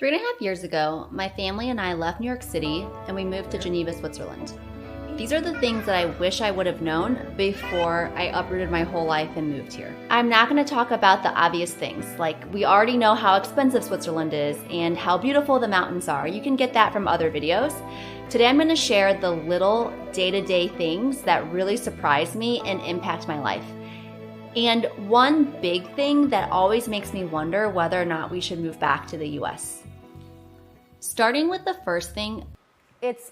3.5 years ago, my family and I left New York City and we moved to Geneva, Switzerland. These are the things that I wish I would have known before I uprooted my whole life and moved here. I'm not going to talk about the obvious things, like we already know how expensive Switzerland is and how beautiful the mountains are. You can get that from other videos. Today I'm going to share the little day-to-day things that really surprise me and impact my life. And one big thing that always makes me wonder whether or not we should move back to the US. Starting with the first thing, it's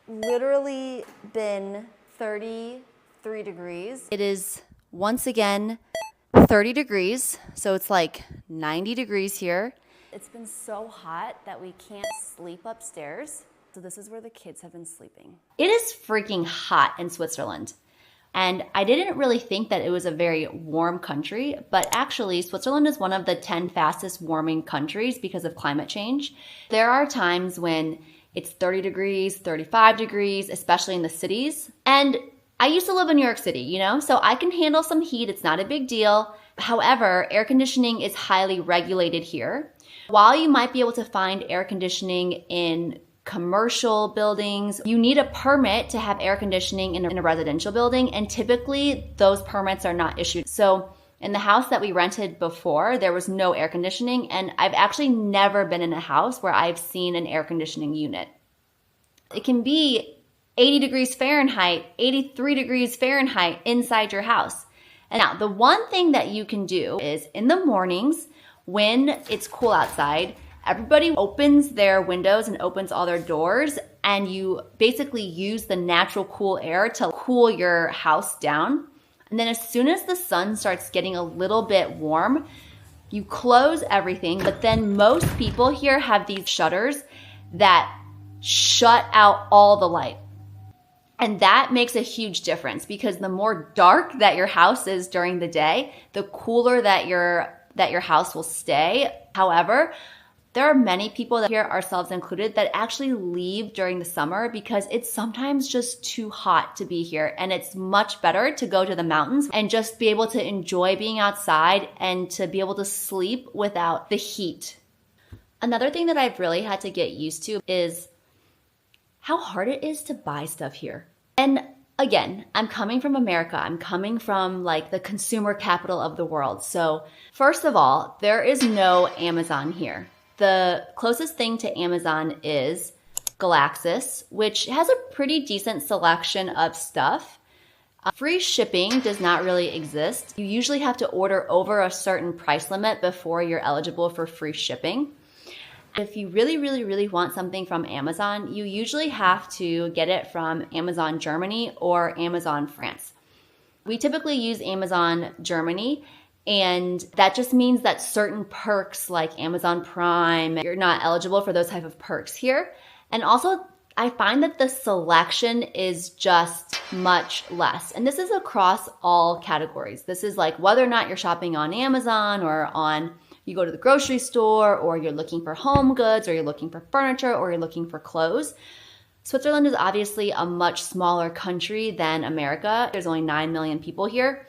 literally been 33 degrees. It is once again 30 degrees, so it's like 90 degrees here. It's been so hot that we can't sleep upstairs. So this is where the kids have been sleeping. It is freaking hot in Switzerland. And I didn't really think that it was a very warm country, but actually Switzerland is one of the 10 fastest warming countries because of climate change. There are times when it's 30 degrees, 35 degrees, especially in the cities. And I used to live in New York City, so I can handle some heat. It's not a big deal. However, air conditioning is highly regulated here. While you might be able to find air conditioning in commercial buildings, you need a permit to have air conditioning in a residential building, and typically those permits are not issued. So in the house that we rented before, there was no air conditioning, and I've actually never been in a house where I've seen an air conditioning unit. It can be 80 degrees Fahrenheit, 83 degrees Fahrenheit inside your house. And now the one thing that you can do is in the mornings when it's cool outside, everybody opens their windows and opens all their doors, and you basically use the natural cool air to cool your house down. And then as soon as the sun starts getting a little bit warm, you close everything. But then most people here have these shutters that shut out all the light. And that makes a huge difference because the more dark that your house is during the day, the cooler that your house will stay. However, there are many people that here, ourselves included, that actually leave during the summer because it's sometimes just too hot to be here. And it's much better to go to the mountains and just be able to enjoy being outside and to be able to sleep without the heat. Another thing that I've really had to get used to is how hard it is to buy stuff here. And again, I'm coming from America. I'm coming from like the consumer capital of the world. So first of all, there is no Amazon here. The closest thing to Amazon is Galaxis, which has a pretty decent selection of stuff. Free shipping does not really exist. You usually have to order over a certain price limit before you're eligible for free shipping. If you really, really, really want something from Amazon, you usually have to get it from Amazon Germany or Amazon France. We typically use Amazon Germany, and that just means that certain perks like Amazon Prime, you're not eligible for those type of perks here. And also, I find that the selection is just much less. And this is across all categories. This is like whether or not you're shopping on Amazon or you go to the grocery store, or you're looking for home goods, or you're looking for furniture, or you're looking for clothes. Switzerland is obviously a much smaller country than America. There's only 9 million people here.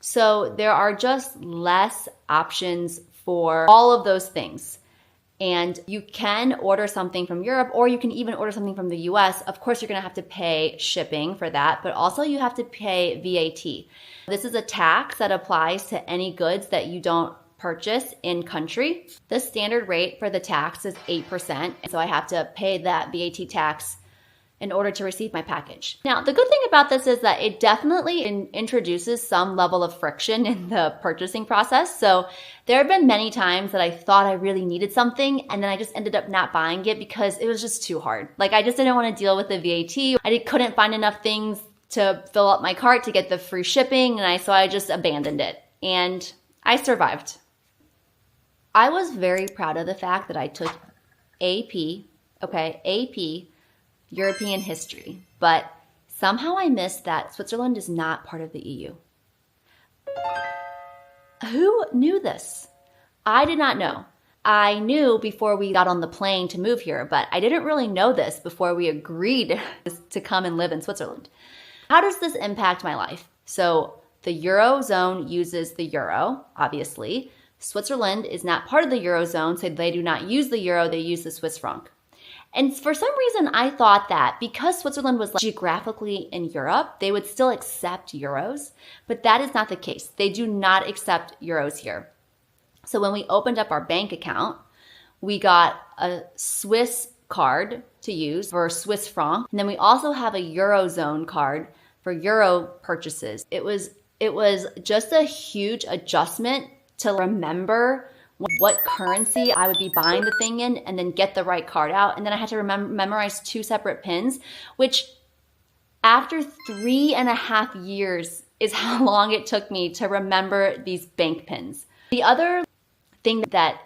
So there are just less options for all of those things. And you can order something from Europe, or you can even order something from the US. Of course, you're going to have to pay shipping for that, but also you have to pay VAT. This is a tax that applies to any goods that you don't purchase in country. The standard rate for the tax is 8%. So I have to pay that VAT tax in order to receive my package. Now, the good thing about this is that it definitely introduces some level of friction in the purchasing process. So there have been many times that I thought I really needed something, and then I just ended up not buying it because it was just too hard. Like I just didn't want to deal with the VAT. I couldn't find enough things to fill up my cart to get the free shipping, and so I just abandoned it. And I survived. I was very proud of the fact that I took AP, European history, but somehow I missed that Switzerland is not part of the EU. Who knew this? I did not know. I knew before we got on the plane to move here, but I didn't really know this before we agreed to come and live in Switzerland. How does this impact my life? So the Eurozone uses the euro, obviously. Switzerland is not part of the Eurozone, so they do not use the euro, they use the Swiss franc. And for some reason, I thought that because Switzerland was geographically in Europe, they would still accept euros, but that is not the case. They do not accept euros here. So when we opened up our bank account, we got a Swiss card to use for Swiss franc, and then we also have a Eurozone card for euro purchases. It was just a huge adjustment to remember what currency I would be buying the thing in and then get the right card out. And then I had to memorize 2 separate pins, which after 3.5 years is how long it took me to remember these bank pins. The other thing that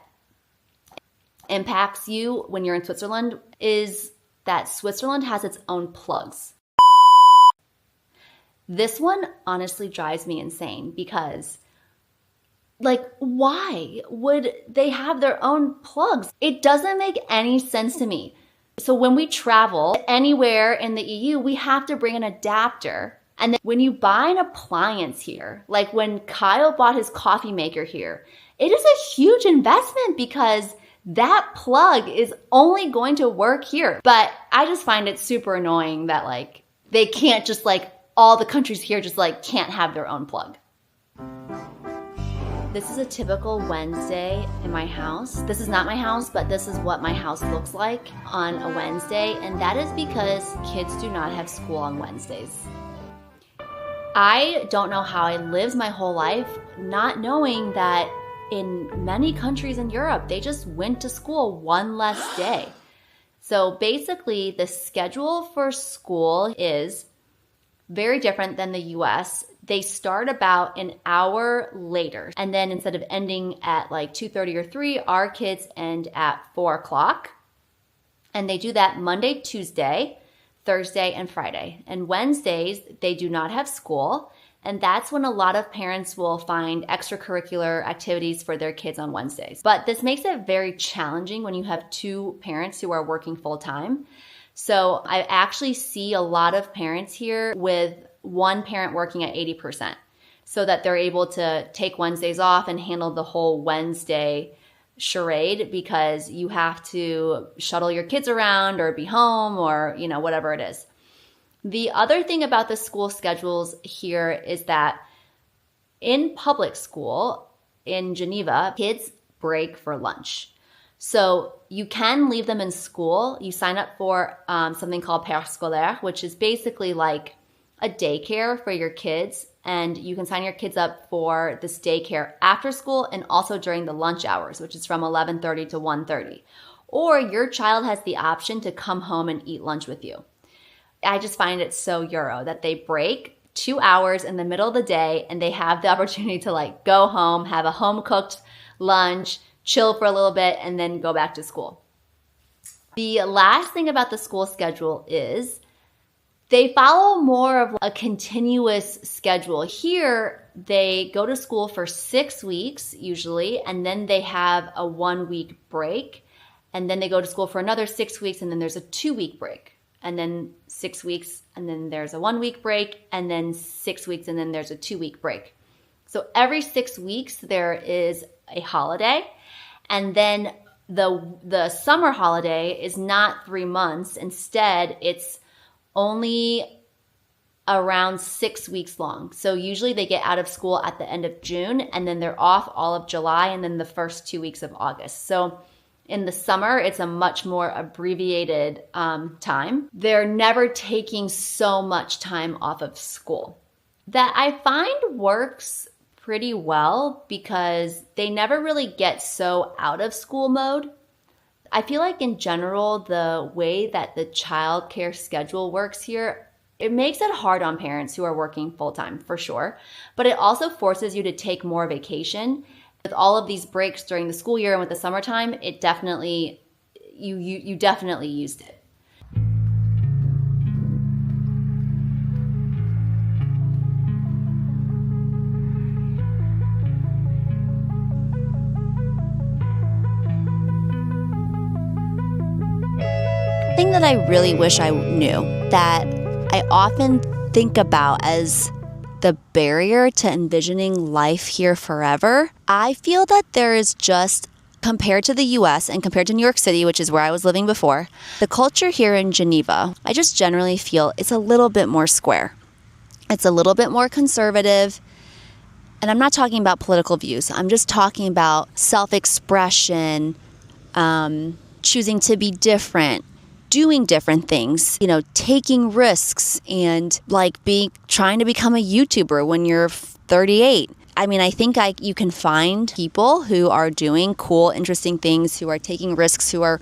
impacts you when you're in Switzerland is that Switzerland has its own plugs. This one honestly drives me insane because why would they have their own plugs? It doesn't make any sense to me. So when we travel anywhere in the EU, we have to bring an adapter. And then when you buy an appliance here, like when Kyle bought his coffee maker here, it is a huge investment because that plug is only going to work here. But I just find it super annoying that they can't just all the countries here just can't have their own plug. This is a typical Wednesday in my house. This is not my house, but this is what my house looks like on a Wednesday, and that is because kids do not have school on Wednesdays. I don't know how I lived my whole life not knowing that in many countries in Europe, they just went to school one less day. So basically, the schedule for school is very different than the US. They start about an hour later. And then instead of ending at 2:30 or 3, our kids end at 4 o'clock. And they do that Monday, Tuesday, Thursday, and Friday. And Wednesdays, they do not have school. And that's when a lot of parents will find extracurricular activities for their kids on Wednesdays. But this makes it very challenging when you have 2 parents who are working full time. So I actually see a lot of parents here with one parent working at 80% so that they're able to take Wednesdays off and handle the whole Wednesday charade because you have to shuttle your kids around or be home or, whatever it is. The other thing about the school schedules here is that in public school in Geneva, kids break for lunch. So you can leave them in school. You sign up for something called périscolaire, which is basically like a daycare for your kids. And you can sign your kids up for this daycare after school and also during the lunch hours, which is from 11:30 to 1:30. Or your child has the option to come home and eat lunch with you. I just find it so Euro that they break 2 hours in the middle of the day and they have the opportunity to go home, have a home-cooked lunch, chill for a little bit, and then go back to school. The last thing about the school schedule is they follow more of a continuous schedule. Here, they go to school for 6 weeks usually, and then they have a 1-week break, and then they go to school for another 6 weeks, and then there's a 2-week break, and then 6 weeks, and then there's a 1-week break, and then 6 weeks, and then there's a 2-week break. So every 6 weeks, there is a holiday, and then the summer holiday is not 3 months. Instead, it's only around 6 weeks long. So usually they get out of school at the end of June, and then they're off all of July and then the first 2 weeks of August. So in the summer, it's a much more abbreviated time. They're never taking so much time off of school. That I find works pretty well because they never really get so out of school mode. I feel like in general, the way that the childcare schedule works here, it makes it hard on parents who are working full-time for sure, but it also forces you to take more vacation. With all of these breaks during the school year and with the summertime, it definitely, you definitely used it. Thing that I really wish I knew that I often think about as the barrier to envisioning life here forever. I feel that there is just, compared to the US and compared to New York City, which is where I was living before, the culture here in Geneva, I just generally feel it's a little bit more square. It's a little bit more conservative. And I'm not talking about political views. I'm just talking about self-expression, choosing to be different, doing different things, taking risks, and trying to become a YouTuber when you're 38. I mean, I think you can find people who are doing cool, interesting things, who are taking risks, who are,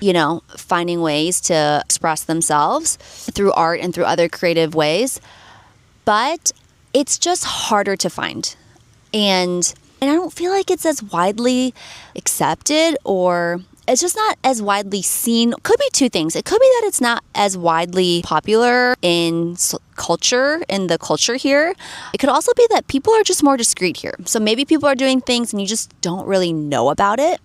finding ways to express themselves through art and through other creative ways. But it's just harder to find. And I don't feel like it's as widely accepted, or it's just not as widely seen. Could be two things. It could be that it's not as widely popular in the culture here. It could also be that people are just more discreet here. So maybe people are doing things and you just don't really know about it.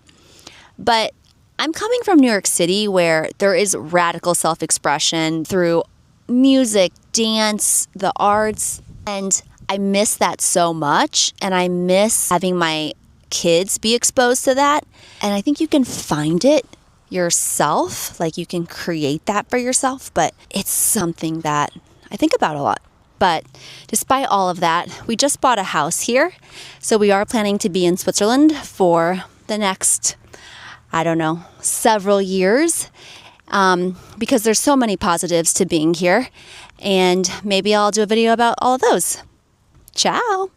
But I'm coming from New York City, where there is radical self-expression through music, dance, the arts, and I miss that so much, and I miss having my kids be exposed to that. And I think you can find it yourself, you can create that for yourself, but it's something that I think about a lot. But despite all of that, we just bought a house here, so we are planning to be in Switzerland for the next, several years, because there's so many positives to being here, and maybe I'll do a video about all of those. Ciao!